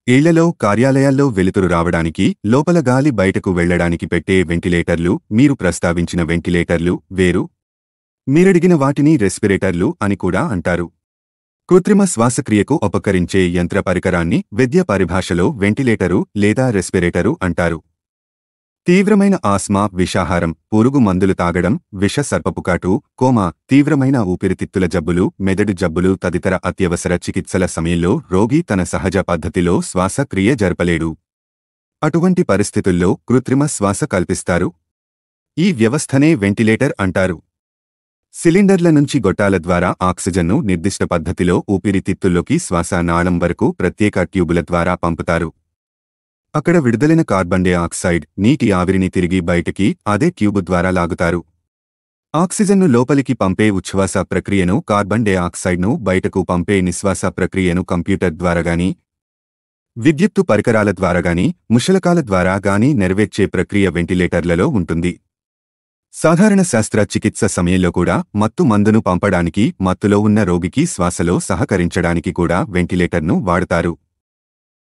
ఇళ్లలో, కార్యాలయాల్లో వెలుతురు రావడానికి, లోపల గాలి బయటకు వెళ్లడానికి పెట్టే వెంటిలేటర్లు. మీరు ప్రస్తావించిన వెంటిలేటర్లు వేరు. మీరడిగిన వాటిని రెస్పిరేటర్లు అని కూడా అంటారు. కృత్రిమ శ్వాసక్రియకు ఉపకరించే యంత్ర పరికరాన్ని వైద్య పరిభాషలో వెంటిలేటరు లేదా రెస్పిరేటరు అంటారు. తీవ్రమైన ఆస్మా, విషాహారం, పురుగు మందులు తాగడం, విష సర్పపుకాటు, కోమా, తీవ్రమైన ఊపిరితిత్తుల జబ్బులు, మెదడు జబ్బులు తదితర అత్యవసర చికిత్సల సమయంలో రోగి తన సహజ పద్ధతిలో శ్వాసక్రియ జరపలేడు. అటువంటి పరిస్థితుల్లో కృత్రిమ శ్వాస కల్పిస్తారు. ఈ వ్యవస్థనే వెంటిలేటర్ అంటారు. సిలిండర్ల నుంచి గొట్టాల ద్వారా ఆక్సిజన్ను నిర్దిష్ట పద్ధతిలో ఊపిరితిత్తుల్లోకి శ్వాస నాళం వరకు ప్రత్యేక ట్యూబుల ద్వారా పంపుతారు. అక్కడ విడుదలైన కార్బన్ డయాక్సైడ్, నీటి ఆవిరిని తిరిగి బయటికి అదే ట్యూబు ద్వారా లాగుతారు. ఆక్సిజన్ను లోపలికి పంపే ఉచ్ఛ్వాస ప్రక్రియను, కార్బన్ డయాక్సైడ్ను బయటకు పంపే నిశ్వాస ప్రక్రియను కంప్యూటర్ ద్వారాగానీ, విద్యుత్తు పరికరాల ద్వారాగానీ, ముషలకాల ద్వారాగానీ నెరవేర్చే ప్రక్రియ వెంటిలేటర్లలో ఉంటుంది. సాధారణ శస్త్ర చికిత్స సమయంలో కూడా మత్తు మందును పంపడానికి, మత్తులో ఉన్న రోగికి శ్వాసలో సహకరించడానికి కూడా వెంటిలేటర్ను వాడతారు.